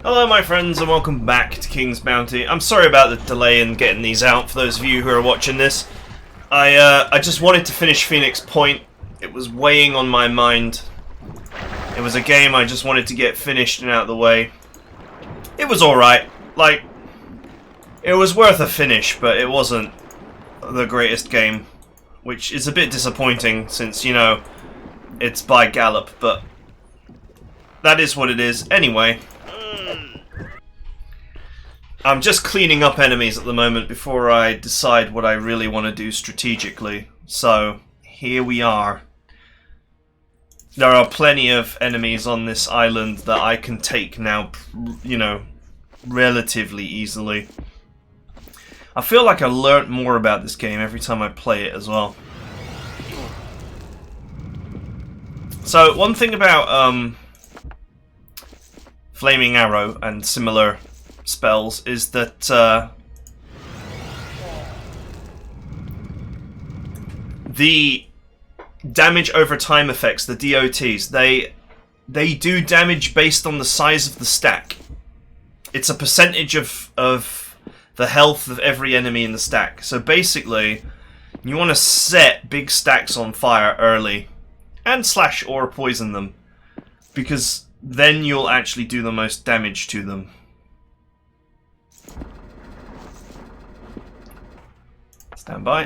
Hello my friends and welcome back to King's Bounty. I'm sorry about the delay in getting these out for those of you who are watching this. I just wanted to finish Phoenix Point. It was weighing on my mind. It was a game I just wanted to get finished and out of the way. It was alright. Like, it was worth a finish, but it wasn't the greatest game. Which is a bit disappointing since, you know, it's by Gallop, but that is what it is. Anyway, I'm just cleaning up enemies at the moment before I decide what I really want to do strategically. So, here we are. There are plenty of enemies on this island that I can take now, you know, relatively easily. I feel like I learnt more about this game every time I play it as well. So, one thing about Flaming Arrow and similar spells is that the damage over time effects, the DOTs, they do damage based on the size of the stack. It's a percentage of the health of every enemy in the stack. So basically, you want to set big stacks on fire early and slash or poison them, because then you'll actually do the most damage to them. Stand by.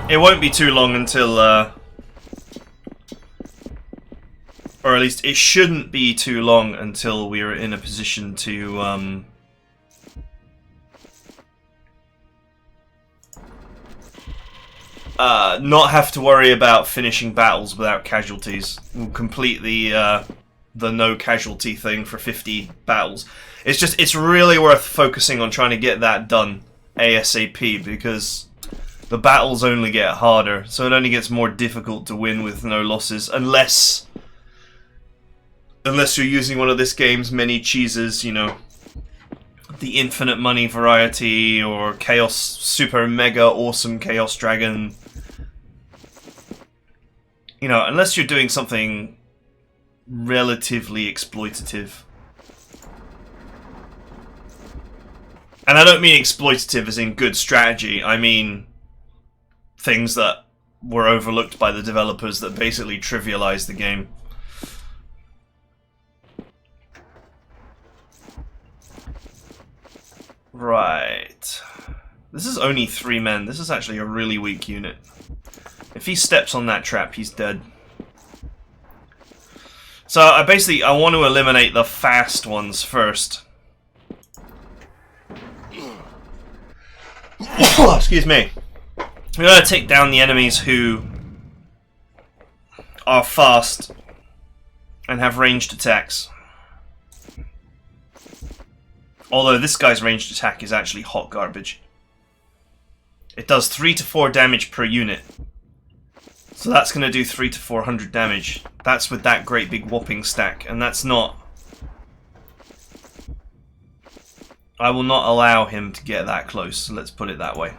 It won't be too long until, or at least it shouldn't be too long until we're in a position to, not have to worry about finishing battles without casualties. We'll complete the no casualty thing for 50 battles. It's really worth focusing on trying to get that done ASAP, because the battles only get harder, so it only gets more difficult to win with no losses, unless you're using one of this game's many cheeses, you know, the infinite money variety, or Chaos Super Mega Awesome Chaos Dragon. You know, unless you're doing something relatively exploitative. And I don't mean exploitative as in good strategy, I mean things that were overlooked by the developers that basically trivialized the game. Right. This is only 3 men. This is actually a really weak unit. If he steps on that trap, he's dead. So I want to eliminate the fast ones first. Excuse me. We gotta take down the enemies who are fast and have ranged attacks. Although this guy's ranged attack is actually hot garbage. It does 3 to 4 damage per unit. So that's going to do 300 to 400 damage. That's with that great big whopping stack, and that's not... I will not allow him to get that close, so let's put it that way.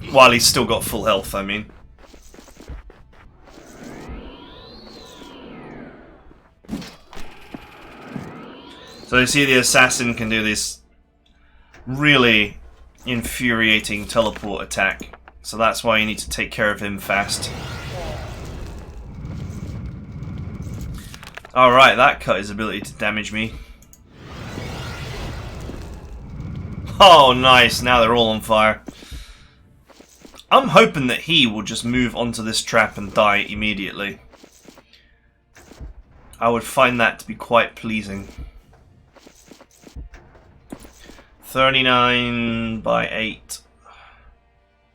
While he's still got full health, I mean. So you see the assassin can do this really infuriating teleport attack. So that's why you need to take care of him fast. Alright, that cut his ability to damage me. Oh, nice. Now they're all on fire. I'm hoping that he will just move onto this trap and die immediately. I would find that to be quite pleasing. 39 by 8.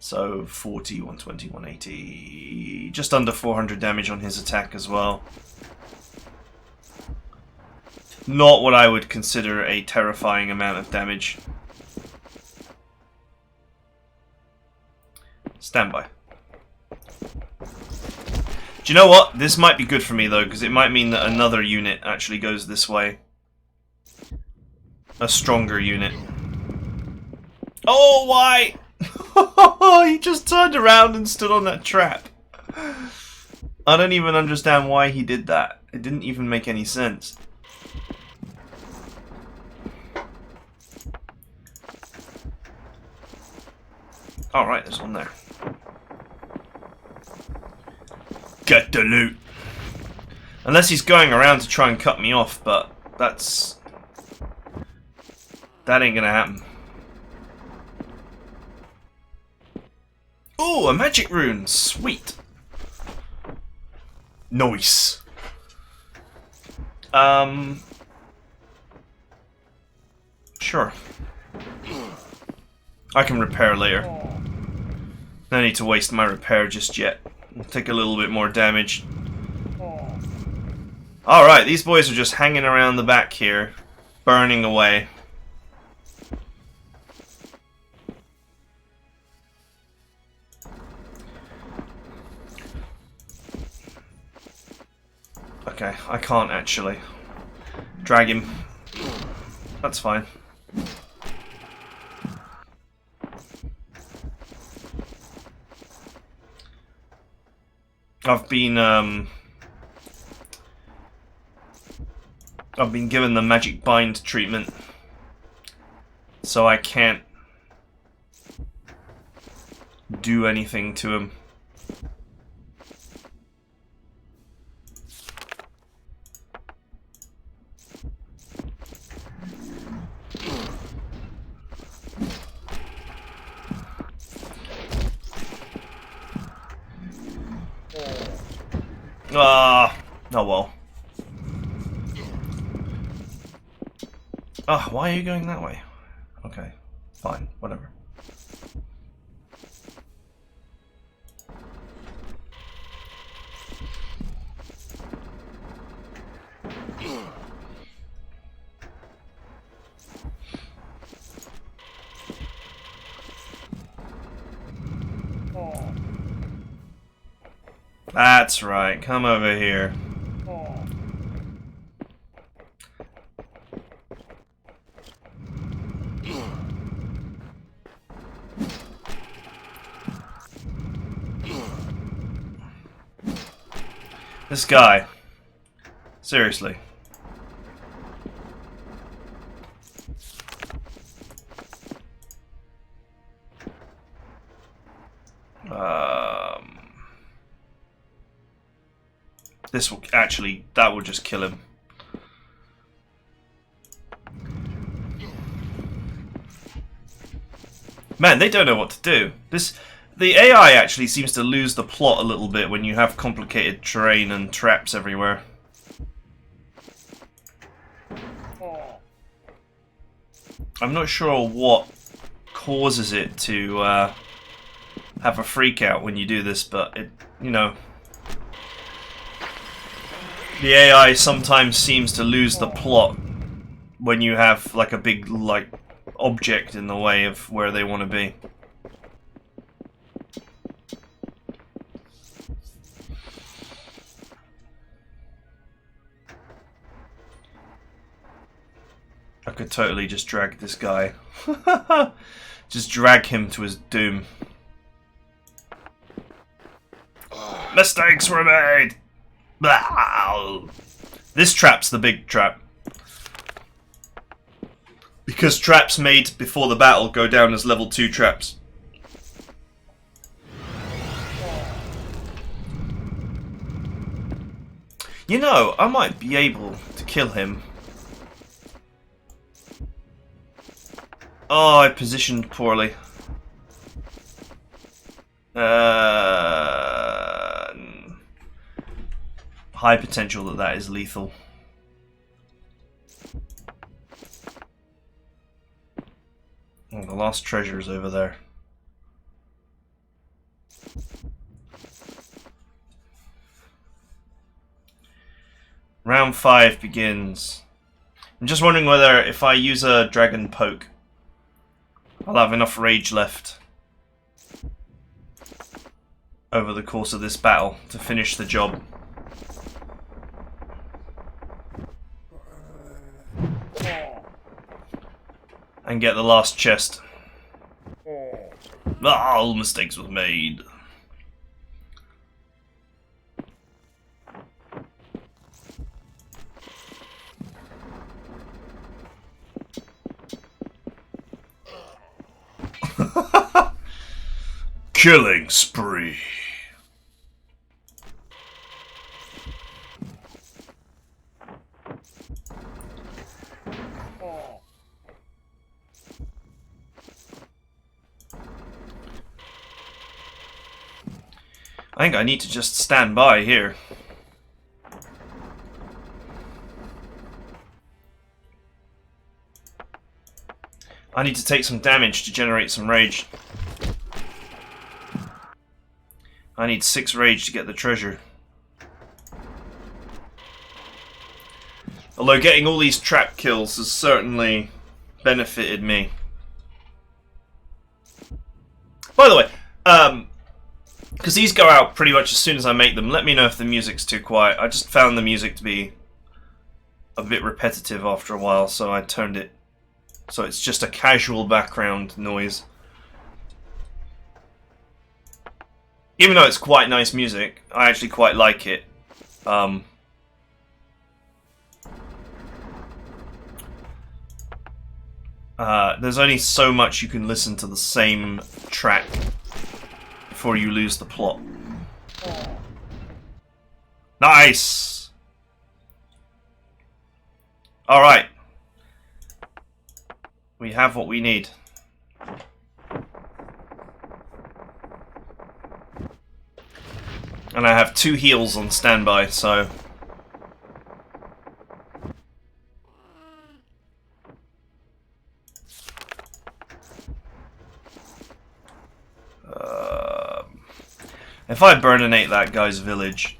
So 40, 120, 180. Just under 400 damage on his attack as well. Not what I would consider a terrifying amount of damage. Stand by. Do you know what? This might be good for me though, because it might mean that another unit actually goes this way. A stronger unit. Oh, why? He just turned around and stood on that trap. I don't even understand why he did that. It didn't even make any sense. Alright, there's one there. Get the loot. Unless he's going around to try and cut me off, but that ain't gonna happen. Ooh, a magic rune. Sweet. Nice. Sure. I can repair later. No need to waste my repair just yet. I'll take a little bit more damage. Alright, these boys are just hanging around the back here, burning away. Okay, I can't actually drag him. That's fine. I've been given the magic bind treatment, so I can't do anything to him. Oh well. Ah, why are you going that way? Okay, fine, whatever. That's right, come over here. This guy. Seriously. This will actually, that will just kill him. Man, they don't know what to do. The AI actually seems to lose the plot a little bit when you have complicated terrain and traps everywhere. I'm not sure what causes it to have a freak out when you do this, but it, you know, the AI sometimes seems to lose the plot when you have like a big object in the way of where they want to be. I could totally just drag this guy. Just drag him to his doom. Mistakes were made! This trap's the big trap. Because traps made before the battle go down as level 2 traps. You know, I might be able to kill him. Oh, I positioned poorly. High potential that is lethal. Oh, the lost treasure is over there. Round 5 begins. I'm just wondering whether if I use a dragon poke, I'll have enough rage left over the course of this battle to finish the job. And get the last chest. All mistakes were made. Killing spree. I think I need to just stand by here. I need to take some damage to generate some rage. I need 6 rage to get the treasure. Although getting all these trap kills has certainly benefited me. By the way, because these go out pretty much as soon as I make them, let me know if the music's too quiet. I just found the music to be a bit repetitive after a while, so I turned it so it's just a casual background noise. Even though it's quite nice music, I actually quite like it. There's only so much you can listen to the same track before you lose the plot. Nice! Alright. We have what we need. And I have 2 heals on standby, so... if I burninate that guy's village...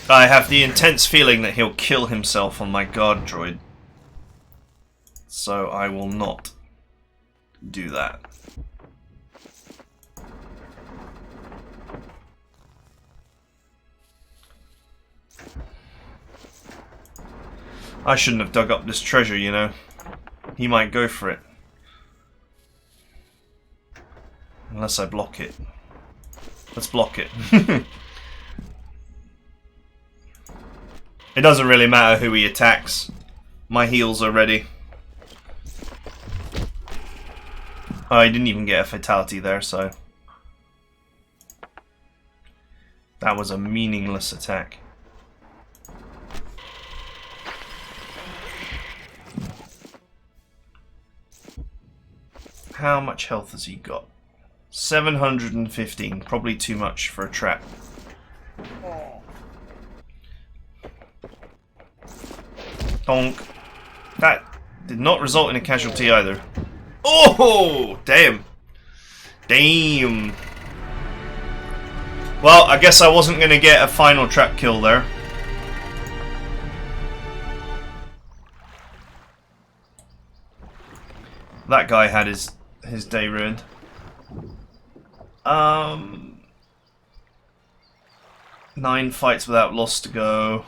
I have the intense feeling that he'll kill himself on my guard droid. So I will not do that. I shouldn't have dug up this treasure, you know. He might go for it. Unless I block it. Let's block it. It doesn't really matter who he attacks. My heals are ready. Oh, I didn't even get a fatality there, so... that was a meaningless attack. How much health has he got? 715. Probably too much for a trap. Donk. That did not result in a casualty either. Oh, damn. Damn. Well, I guess I wasn't going to get a final trap kill there. That guy had his day ruined. 9 fights without loss to go.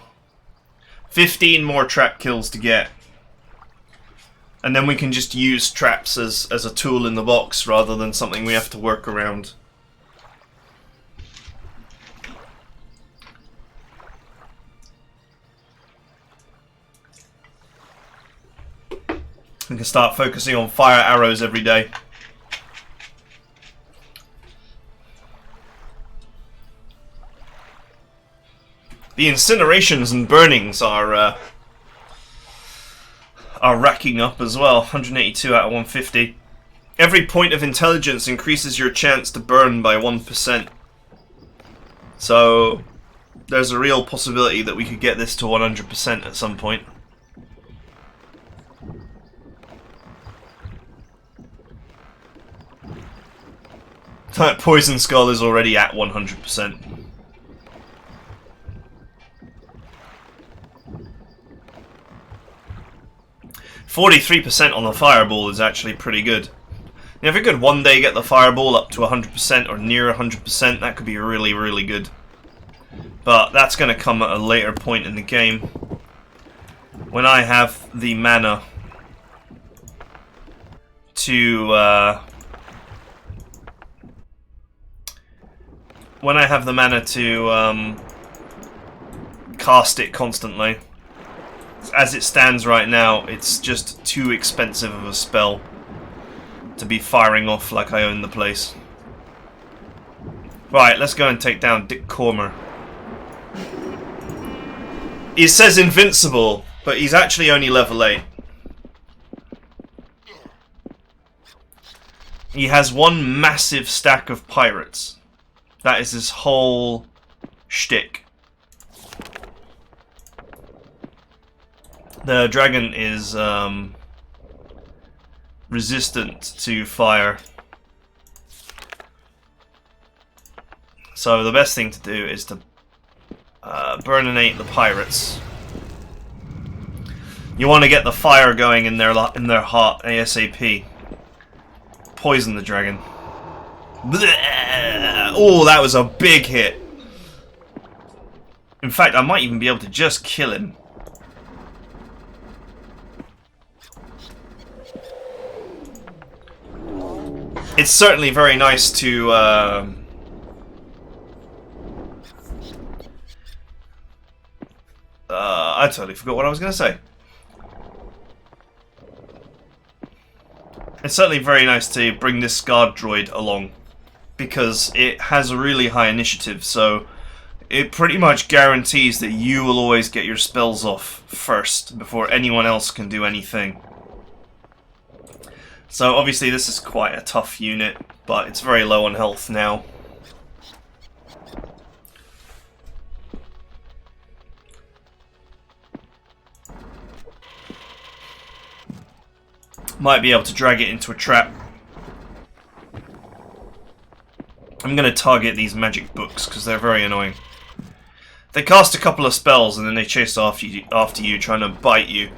15 more trap kills to get. And then we can just use traps as a tool in the box rather than something we have to work around. We can start focusing on fire arrows every day. The incinerations and burnings are racking up as well. 182 out of 150. Every point of intelligence increases your chance to burn by 1%. So there's a real possibility that we could get this to 100% at some point. That Poison Skull is already at 100%. %43% on the Fireball is actually pretty good. Now, if we could one day get the Fireball up to 100% or near 100%, that could be really, really good. But that's going to come at a later point in the game, when I have the mana to cast it constantly. As it stands right now, it's just too expensive of a spell to be firing off like I own the place. Right, let's go and take down Dick Cormer. He says invincible, but he's actually only level 8. He has one massive stack of pirates. That is his whole shtick. The dragon is resistant to fire. So the best thing to do is to burninate the pirates. You want to get the fire going in their heart ASAP. Poison the dragon. Blech! Oh, that was a big hit. In fact, I might even be able to just kill him. It's certainly very nice to I totally forgot what I was going to say. It's certainly very nice to bring this guard droid along, because it has a really high initiative, so it pretty much guarantees that you will always get your spells off first, before anyone else can do anything. So obviously this is quite a tough unit, but it's very low on health now. Might be able to drag it into a trap. I'm going to target these magic books because they're very annoying. They cast a couple of spells and then they chase after you trying to bite you.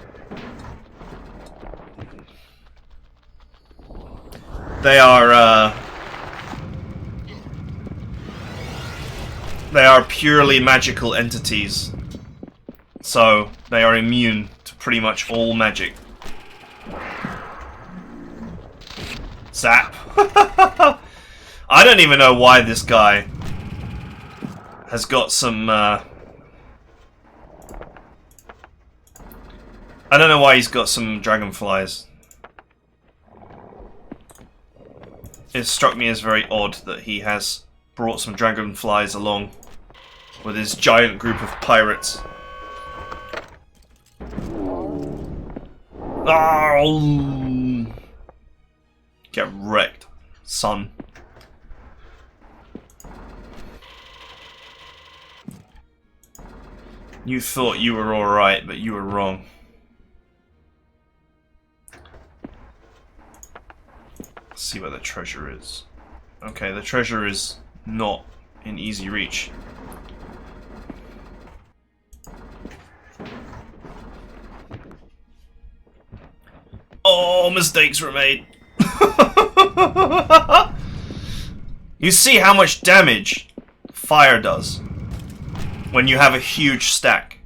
They are purely magical entities, so they are immune to pretty much all magic. Zap. I don't even know why this guy has got some I don't know why he's got some dragonflies. It struck me as very odd that he has brought some dragonflies along with his giant group of pirates. Oh! Get wrecked, son. You thought you were alright, but you were wrong. Let's see where the treasure is. Okay, the treasure is not in easy reach. Oh, mistakes were made. You see how much damage fire does when you have a huge stack.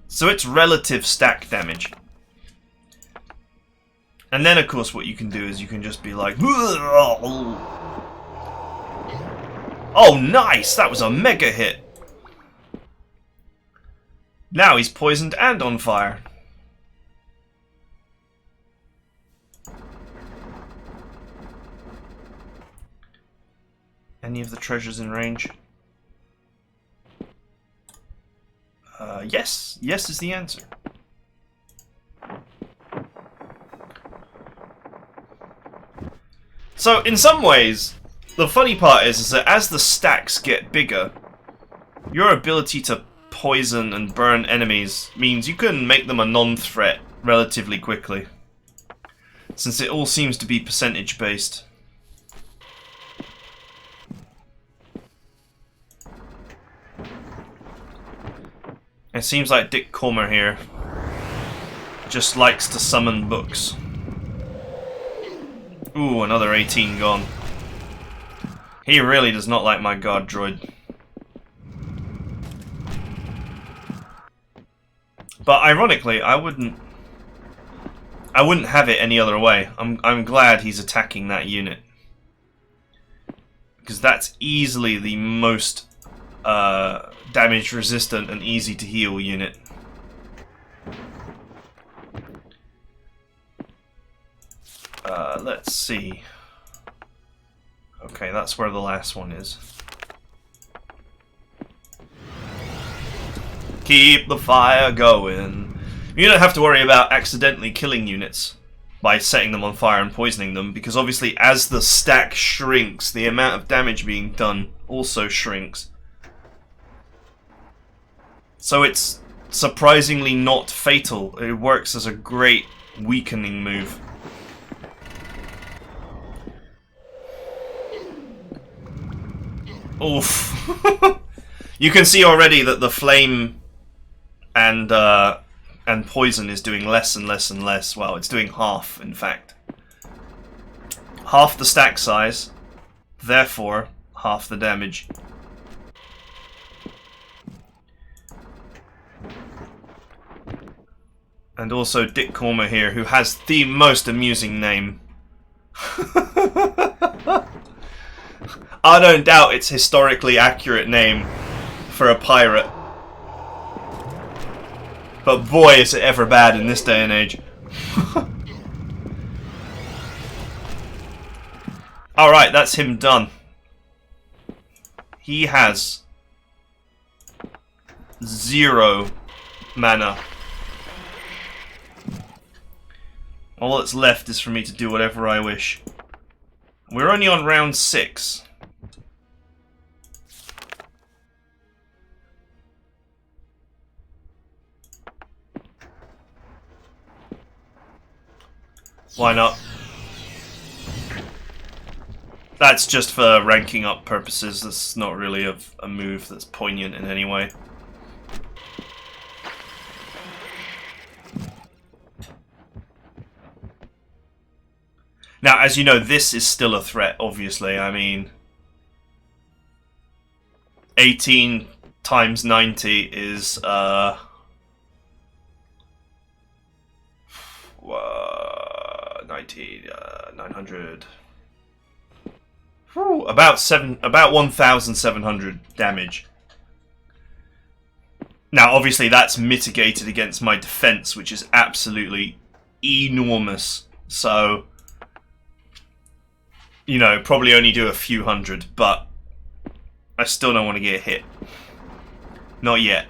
So it's relative stack damage. And then of course what you can do is you can just be like, oh nice, that was a mega hit. Now he's poisoned and on fire. Any of the treasures in range? Yes. Yes is the answer. So, in some ways, the funny part is that as the stacks get bigger, your ability to poison and burn enemies means you can make them a non-threat relatively quickly, since it all seems to be percentage based. It seems like Dick Cormer here just likes to summon books. Ooh, another 18 gone. He really does not like my guard droid. But ironically, I wouldn't have it any other way. I'm glad he's attacking that unit, because that's easily the most damage resistant and easy to heal unit. Let's see. Okay, that's where the last one is. Keep the fire going. You don't have to worry about accidentally killing units by setting them on fire and poisoning them, because obviously as the stack shrinks, the amount of damage being done also shrinks. So it's surprisingly not fatal. It works as a great weakening move. Oof. You can see already that the flame and poison is doing less and less and less. Well, it's doing half, in fact. Half the stack size, therefore half the damage. And also Dick Cormer here, who has the most amusing name. I don't doubt it's historically accurate name for a pirate. But boy, is it ever bad in this day and age. Alright, that's him done. He has 0 mana. All that's left is for me to do whatever I wish. We're only on round 6. Why not? That's just for ranking up purposes. That's not really a move that's poignant in any way. Now, as you know, this is still a threat, obviously. I mean, 18 times 90 is, 900. Whew, about 1,700 damage. Now, obviously, that's mitigated against my defense, which is absolutely enormous. So, you know, probably only do a few hundred, but I still don't want to get hit. Not yet.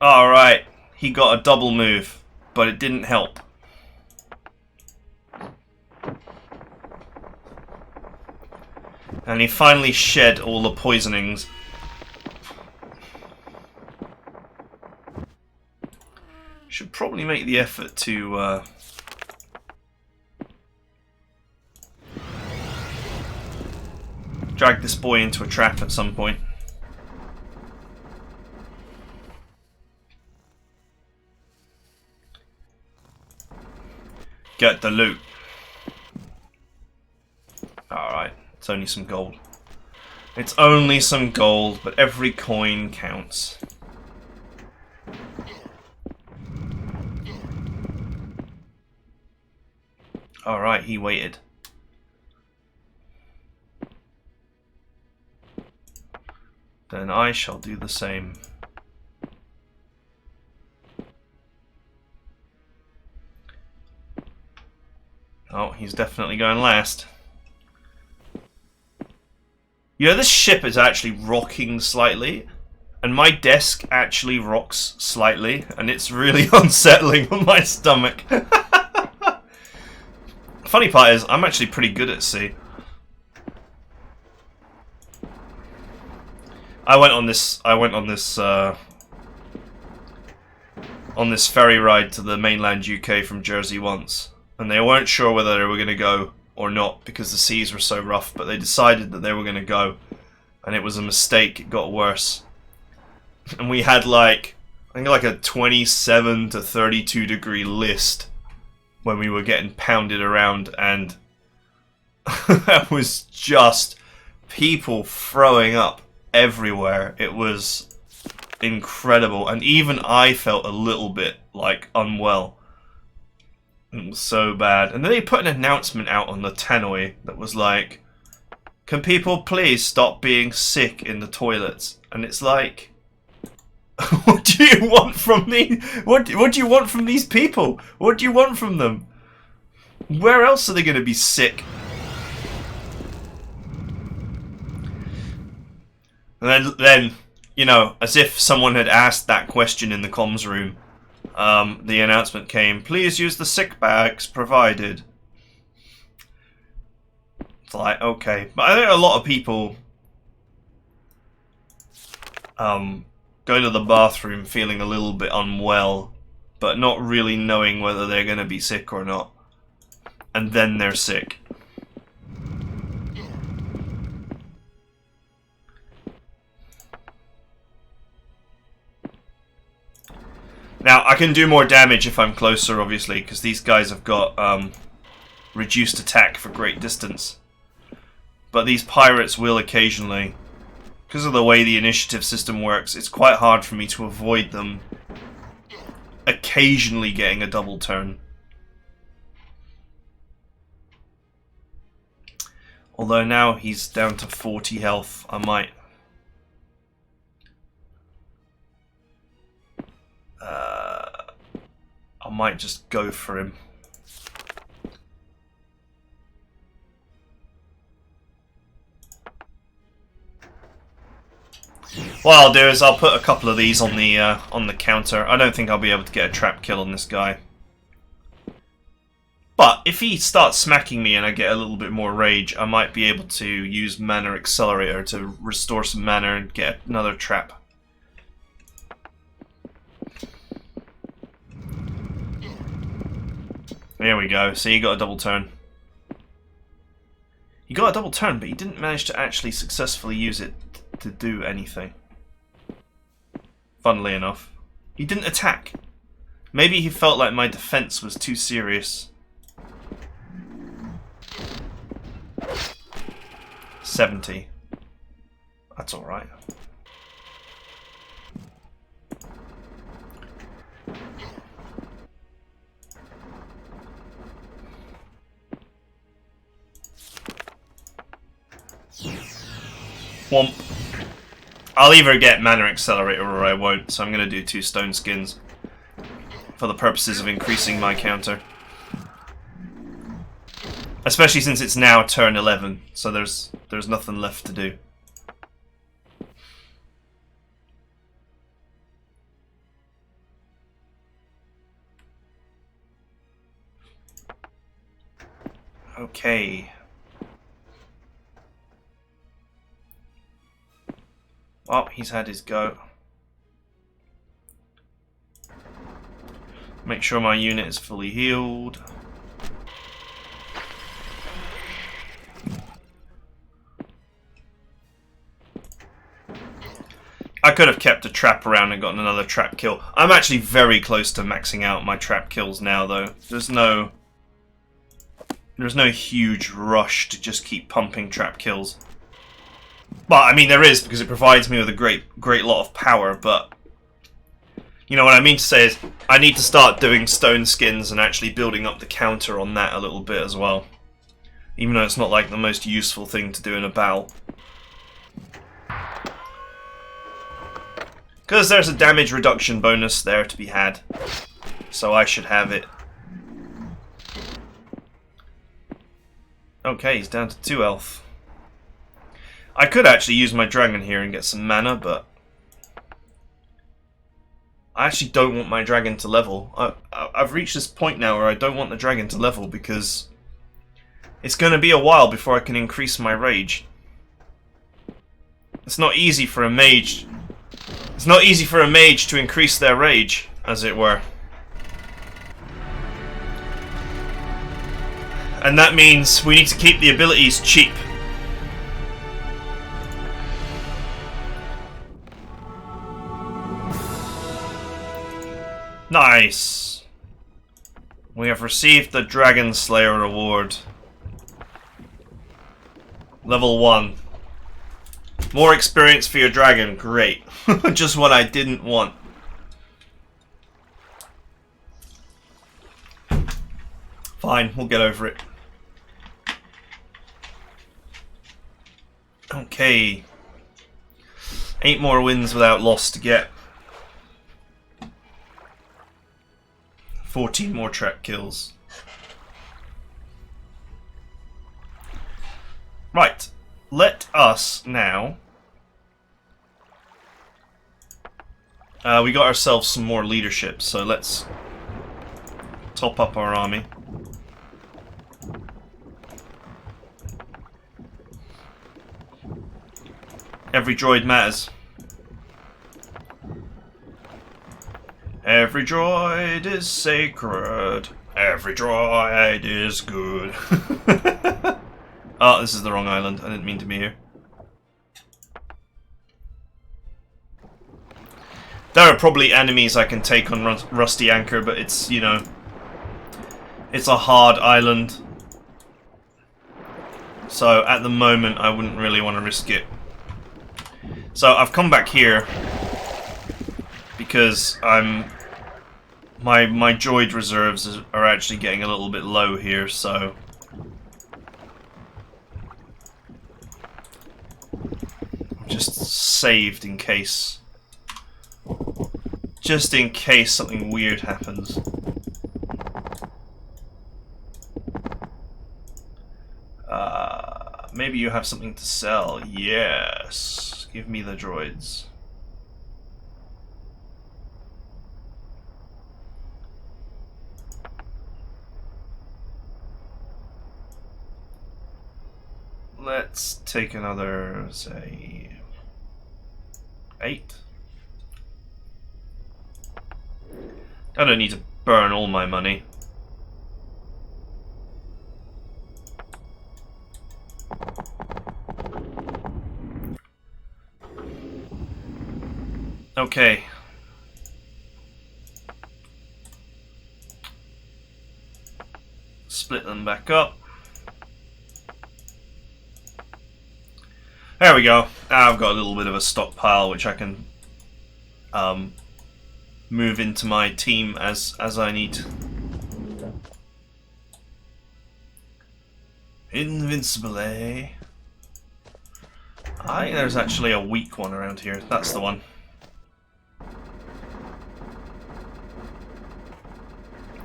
Alright, he got a double move, but it didn't help. And he finally shed all the poisonings. Should probably make the effort to drag this boy into a trap at some point. Get the loot. Alright, it's only some gold. It's only some gold, but every coin counts. Alright, he waited. Then I shall do the same. Oh, he's definitely going last. You know, this ship is actually rocking slightly, and my desk actually rocks slightly, and it's really unsettling on my stomach. Funny part is, I'm actually pretty good at sea. I went on this ferry ride to the mainland UK from Jersey once. And they weren't sure whether they were going to go or not because the seas were so rough, but they decided that they were going to go. And it was a mistake, it got worse. And we had I think a 27 to 32 degree list when we were getting pounded around, and that was just people throwing up everywhere. It was incredible, and even I felt a little bit, unwell. It was so bad. And then they put an announcement out on the tannoy that was like, can people please stop being sick in the toilets? And it's like, What do you want from me? What do you want from these people? What do you want from them? Where else are they going to be sick? And then, you know, as if someone had asked that question in the comms room, the announcement came, please use the sick bags provided. It's like, okay. But I think a lot of people go to the bathroom feeling a little bit unwell, but not really knowing whether they're going to be sick or not. And then they're sick. Now, I can do more damage if I'm closer, obviously, because these guys have got reduced attack for great distance. But these pirates will occasionally, because of the way the initiative system works, it's quite hard for me to avoid them occasionally getting a double turn. Although now he's down to 40 health, I might just go for him. What I'll do is I'll put a couple of these on the counter. I don't think I'll be able to get a trap kill on this guy. But if he starts smacking me and I get a little bit more rage, I might be able to use Mana Accelerator to restore some mana and get another trap. There we go. See, he got a double turn. He got a double turn, but he didn't manage to actually successfully use it to do anything. Funnily enough. He didn't attack. Maybe he felt like my defense was too serious. 70. That's alright. Womp. I'll either get Mana Accelerator or I won't, so I'm going to do 2 stone skins for the purposes of increasing my counter. Especially since it's now turn 11, so there's nothing left to do. Okay. Oh, he's had his go. Make sure my unit is fully healed. I could have kept a trap around and gotten another trap kill. I'm actually very close to maxing out my trap kills now, though. There's no huge rush to just keep pumping trap kills. Well, I mean, there is, because it provides me with a great lot of power, but you know what I mean to say is I need to start doing stone skins and actually building up the counter on that a little bit as well. Even though it's not like the most useful thing to do in a battle. Because there's a damage reduction bonus there to be had. So I should have it. Okay, he's down to 2 health. I could actually use my dragon here and get some mana, but I actually don't want my dragon to level. I've reached this point now where I don't want the dragon to level because it's going to be a while before I can increase my rage. It's not easy for a mage. It's not easy for a mage to increase their rage, as it were. And that means we need to keep the abilities cheap. Nice! We have received the Dragon Slayer award. Level 1. More experience for your dragon, great. Just what I didn't want. Fine, we'll get over it. Okay. 8 more wins without loss to get. 14 more track kills. Right, let us now... we got ourselves some more leadership, so let's top up our army. Every droid matters. Every droid is sacred. Every droid is good. Oh, this is the wrong island. I didn't mean to be here. There are probably enemies I can take on Rusty Anchor, but it's, you know, it's a hard island. So at the moment, I wouldn't really want to risk it. So I've come back here because my droid reserves are actually getting a little bit low here, so I've just saved in case. Just in case something weird happens. Maybe you have something to sell. Yes. Give me the droids. Let's take another, say, 8. I don't need to burn all my money. Okay. Split them back up. There we go. I've got a little bit of a stockpile which I can move into my team as I need. Invincible, eh? I think there's actually a weak one around here. That's the one.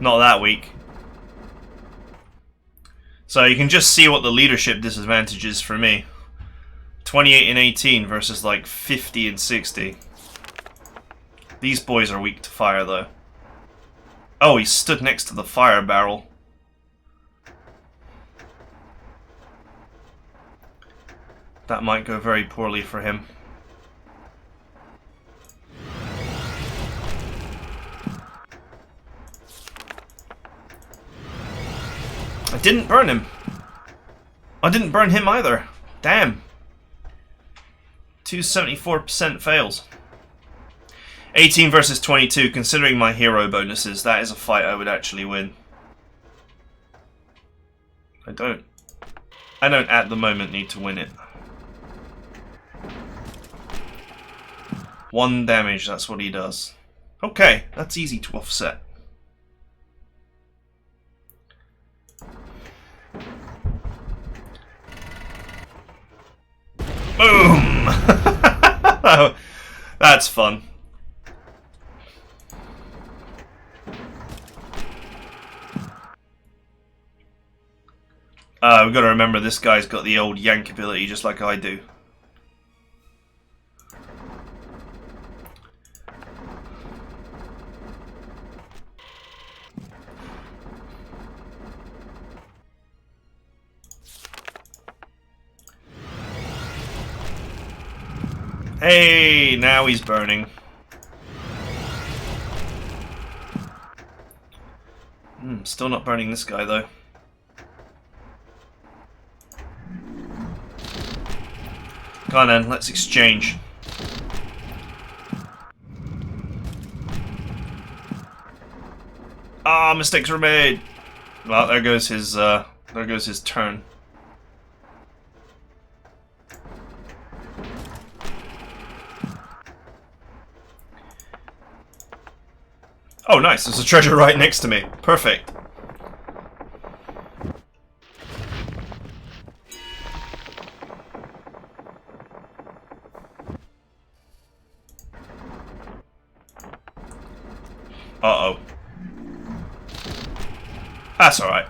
Not that weak. So you can just see what the leadership disadvantage is for me. 28 and 18 versus like 50 and 60. These boys are weak to fire though. Oh, he stood next to the fire barrel. That might go very poorly for him. I didn't burn him. I didn't burn him either. Damn. 274% fails. 18 versus 22, considering my hero bonuses, that is a fight I would actually win. I don't at the moment need to win it. 1 damage, that's what he does. Okay, that's easy to offset. Boom! That's fun. We've got to remember this guy's got the old yank ability just like I do. Hey, now he's burning. Still not burning this guy though. Come on then, let's exchange. Ah, mistakes were made. Well, there goes his turn. Oh, nice. There's a treasure right next to me. Perfect. Uh-oh. That's alright.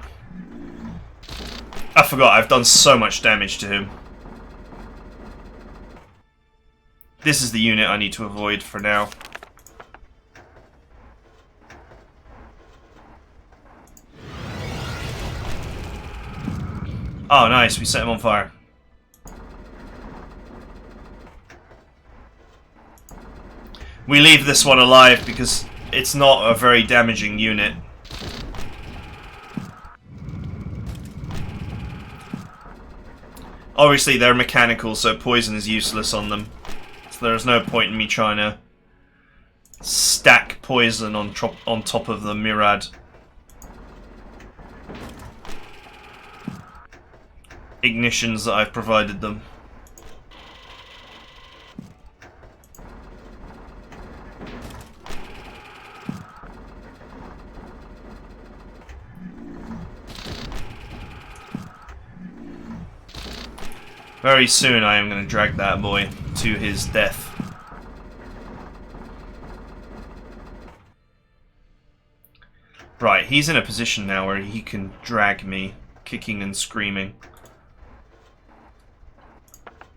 I forgot, I've done so much damage to him. This is the unit I need to avoid for now. Oh, nice, we set him on fire. We leave this one alive because it's not a very damaging unit. Obviously they're mechanical, so poison is useless on them. So there's no point in me trying to stack poison on top of the Murad. Ignitions that I've provided them. Very soon I am going to drag that boy to his death. Right, he's in a position now where he can drag me, kicking and screaming.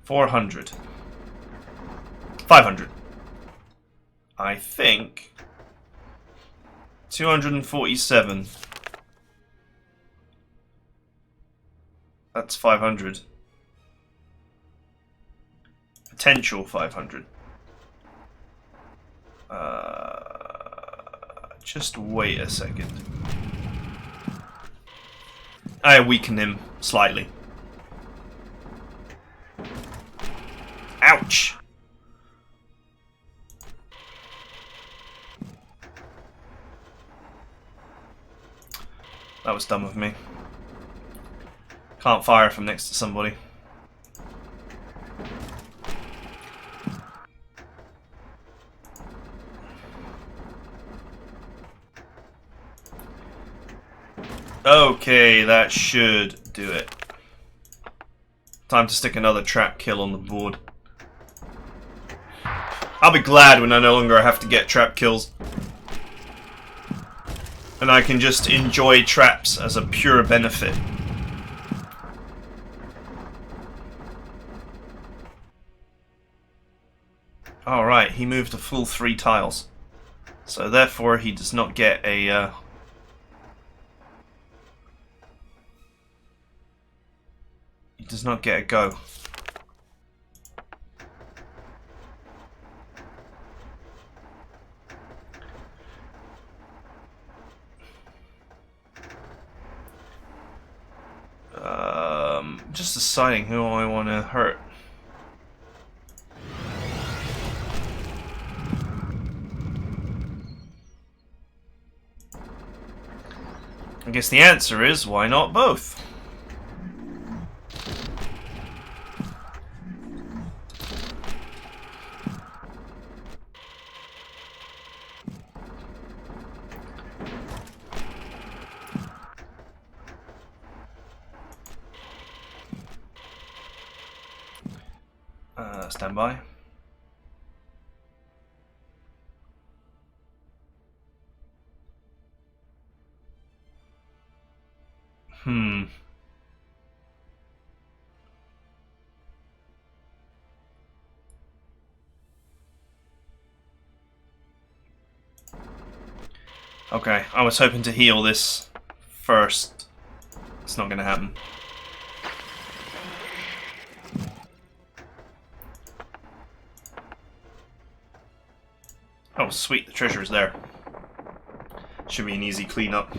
400. 500. I think. 247. That's 500. Potential 500. Just wait a second. I weaken him slightly. Ouch! That was dumb of me. Can't fire from next to somebody. Okay, that should do it. Time to stick another trap kill on the board. I'll be glad when I no longer have to get trap kills. And I can just enjoy traps as a pure benefit. Alright, he moved a full 3 tiles. So therefore he does not get a... he does not get a go. Just deciding who I want to hurt. I guess the answer is, why not both? Stand by. Okay, I was hoping to heal this first. It's not going to happen. Oh, sweet, the treasure is there. Should be an easy cleanup.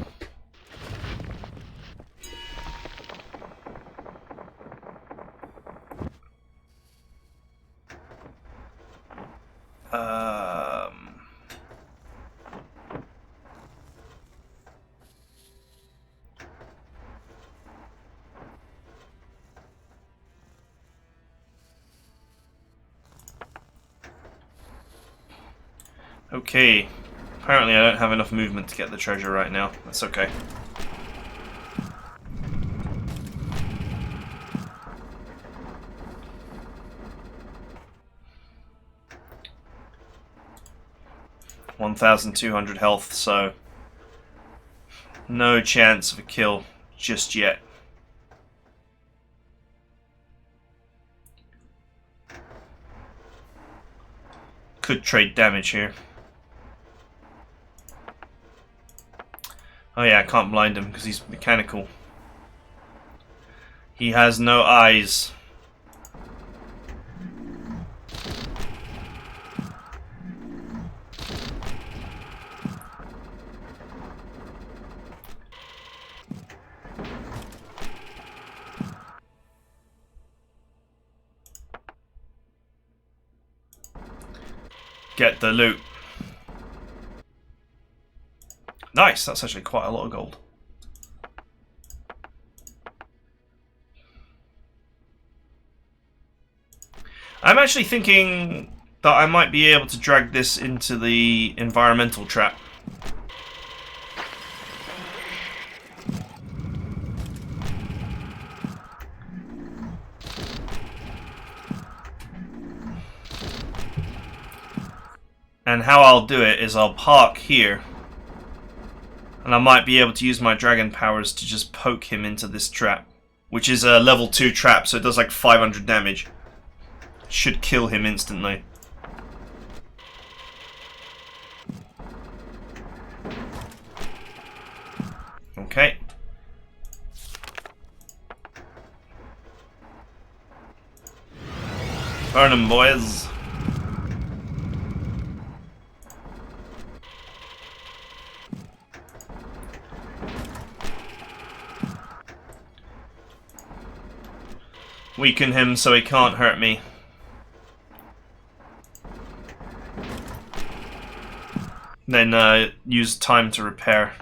Okay, apparently I don't have enough movement to get the treasure right now. That's okay. ...1,200 health, so... No chance of a kill just yet. Could trade damage here. Oh yeah, I can't blind him because he's mechanical. He has no eyes. Get the loot. Nice, that's actually quite a lot of gold. I'm actually thinking that I might be able to drag this into the environmental trap. And how I'll do it is I'll park here. And I might be able to use my dragon powers to just poke him into this trap. Which is a level 2 trap, so it does like 500 damage. Should kill him instantly. Okay. Burn 'em, boys. Weaken him so he can't hurt me. Then use time to repair.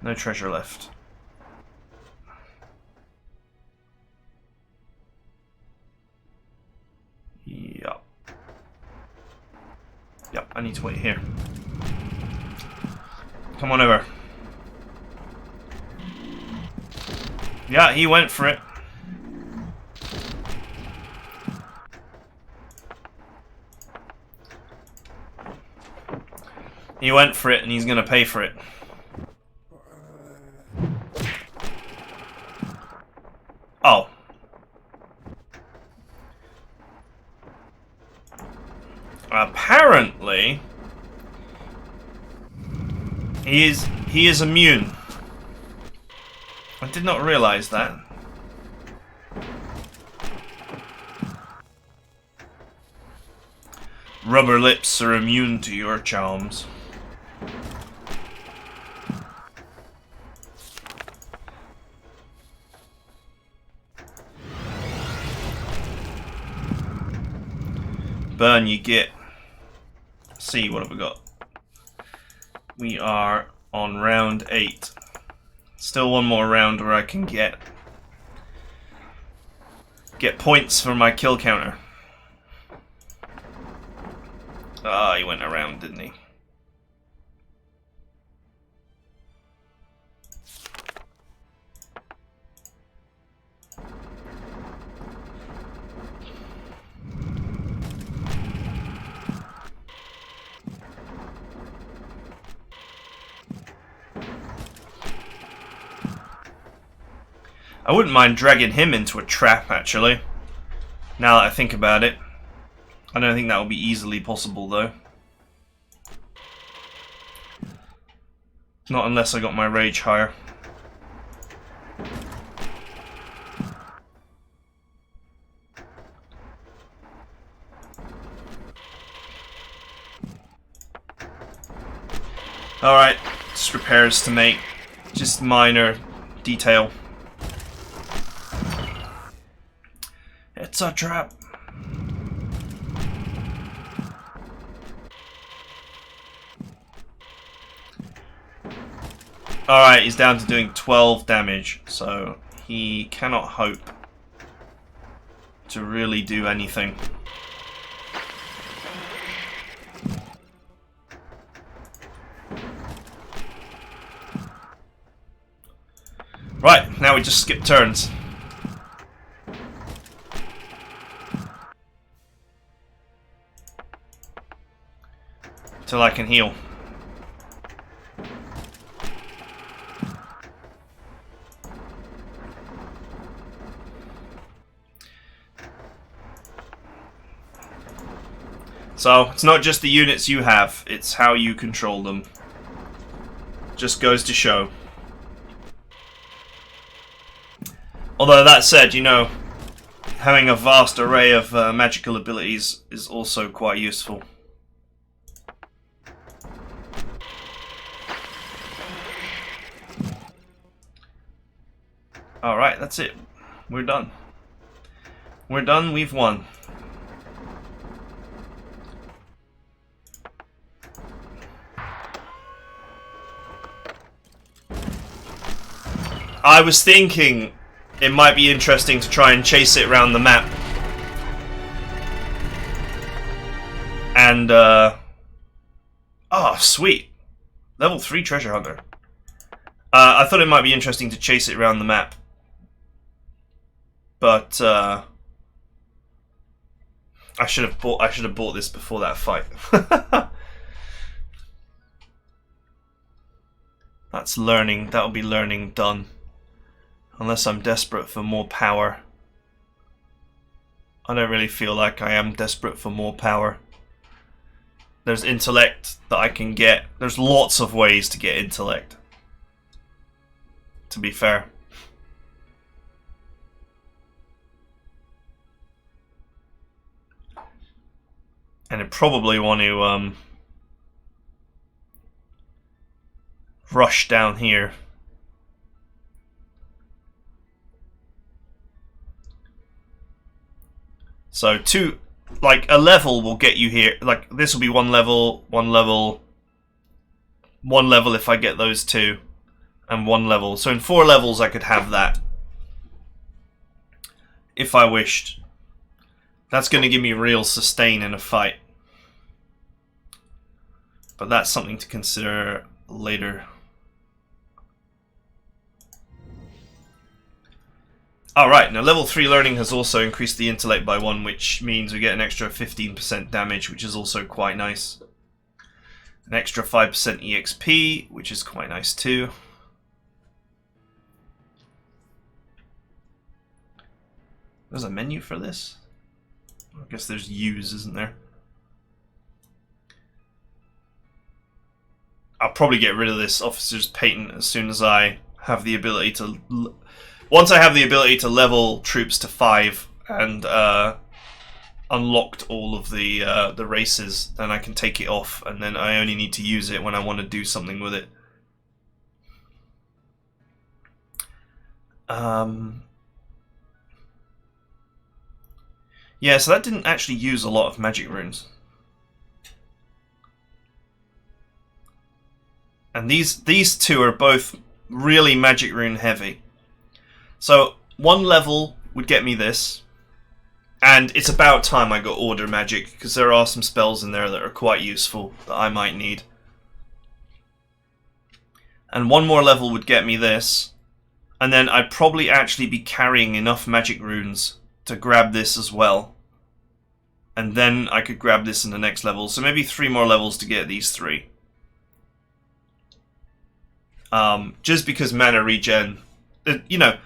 No treasure left. Yup. Yep, I need to wait here. Come on over. Yeah, he went for it. He went for it and he's gonna pay for it. Oh. Apparently he is immune. I did not realize that. Rubber lips are immune to your charms. Burn you get. Let's see, what have we got? We are on round 8. Still one more round where I can get points for my kill counter. Ah, he went around, didn't he? I wouldn't mind dragging him into a trap, actually. Now that I think about it. I don't think that will be easily possible, though. Not unless I got my rage higher. Alright, just repairs to make. Just minor detail. It's a trap. Alright, he's down to doing 12 damage, so he cannot hope to really do anything. Right, now we just skip turns. Till I can heal. So, it's not just the units you have, it's how you control them. Just goes to show. Although that said, you know, having a vast array of magical abilities is also quite useful. Alright, that's it. We're done. We're done, we've won. I was thinking it might be interesting to try and chase it around the map. And, oh, sweet. Level 3 treasure hunter. I thought it might be interesting to chase it around the map. But, I should have bought this before that fight. That's learning. That'll be learning done. Unless I'm desperate for more power. I don't really feel like I am desperate for more power. There's intellect that I can get. There's lots of ways to get intellect. To be fair. And I probably want to rush down here. So like a level will get you here. Like this will be one level if I get those two, and one level. So in 4 levels I could have that if I wished. That's going to give me real sustain in a fight. But that's something to consider later. Alright, now level 3 learning has also increased the intellect by 1, which means we get an extra 15% damage, which is also quite nice. An extra 5% EXP, which is quite nice too. There's a menu for this? I guess there's U's, isn't there? I'll probably get rid of this officer's patent as soon as I have the ability to... Once I have the ability to level troops to 5 and unlocked all of the races, then I can take it off, and then I only need to use it when I want to do something with it. Yeah, so that didn't actually use a lot of magic runes. And these two are both really magic rune heavy. So 1 level would get me this, and it's about time I got order magic, because there are some spells in there that are quite useful that I might need. And 1 more level would get me this, and then I'd probably actually be carrying enough magic runes to grab this as well. And then I could grab this in the next level, so maybe 3 more levels to get these 3. Just because mana regen, you know,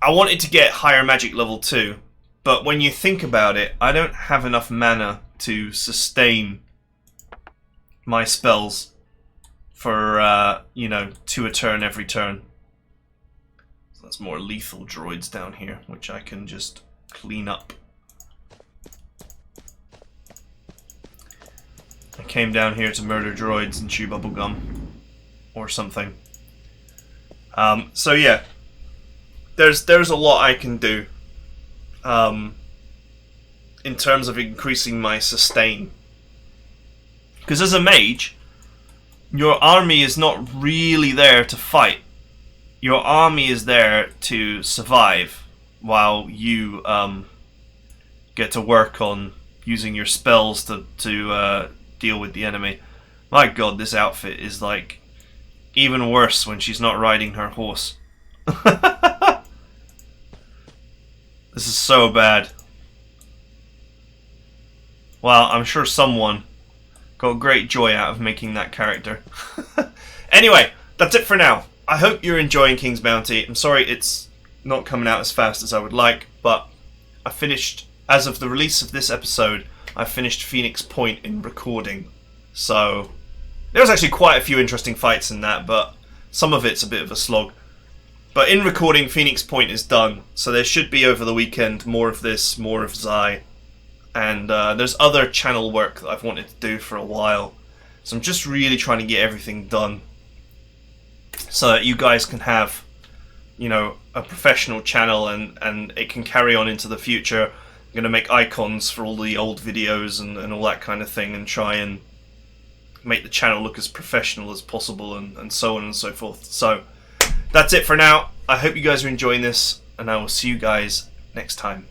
I wanted to get higher magic level 2, but when you think about it, I don't have enough mana to sustain my spells for, you know, 2 a turn every turn. So that's more lethal droids down here, which I can just clean up. I came down here to murder droids and chew bubblegum. Or something. So yeah. There's a lot I can do. In terms of increasing my sustain. Because as a mage, your army is not really there to fight. Your army is there to survive while you get to work on using your spells to deal with the enemy. My god, this outfit is like even worse when she's not riding her horse. This is so bad. Well, I'm sure someone got great joy out of making that character. Anyway, that's it for now. I hope you're enjoying King's Bounty. I'm sorry it's not coming out as fast as I would like, but I finished, as of the release of this episode, I finished Phoenix Point in recording. So there was actually quite a few interesting fights in that, but some of it's a bit of a slog. But in recording, Phoenix Point is done, so there should be over the weekend more of this, more of Zai. And there's other channel work that I've wanted to do for a while. So I'm just really trying to get everything done so that you guys can have, you know, a professional channel and it can carry on into the future. I'm going to make icons for all the old videos and all that kind of thing, and try and make the channel look as professional as possible, and so on and so forth. So that's it for now. I hope you guys are enjoying this, and I will see you guys next time.